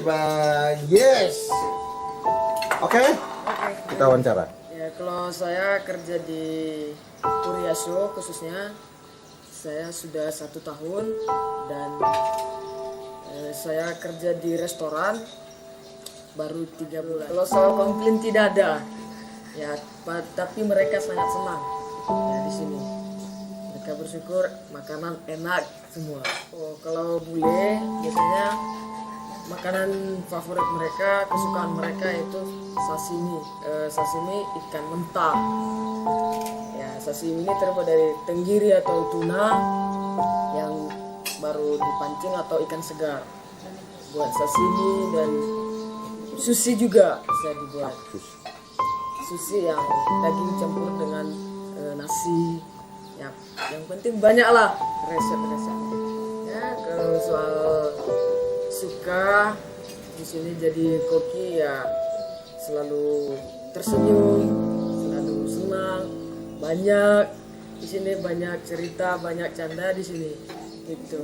Bang. Yes. Oke. Kita wawancara. Ya, kalau saya kerja di Puriaso khususnya, saya sudah 1 tahun dan saya kerja di restoran baru 3 bulan. Kalau soal komplain tidak ada, ya, tapi mereka sangat senang ya di sini. Mereka bersyukur makanan enak semua. Oh, kalau bule biasanya makanan favorit mereka, kesukaan mereka itu sashimi. Sashimi ikan mentah. Ya, sashimi ini terbuat dari tenggiri atau tuna yang baru dipancing atau ikan segar. Buat sashimi dan sushi juga bisa dibuat. Sushi yang daging campur dengan nasi. Ya, yang penting banyaklah resep-resepnya. Ya, kalau soal suka di sini jadi koki ya selalu tersenyum, selalu senang, banyak di sini banyak cerita, banyak canda di sini gitu.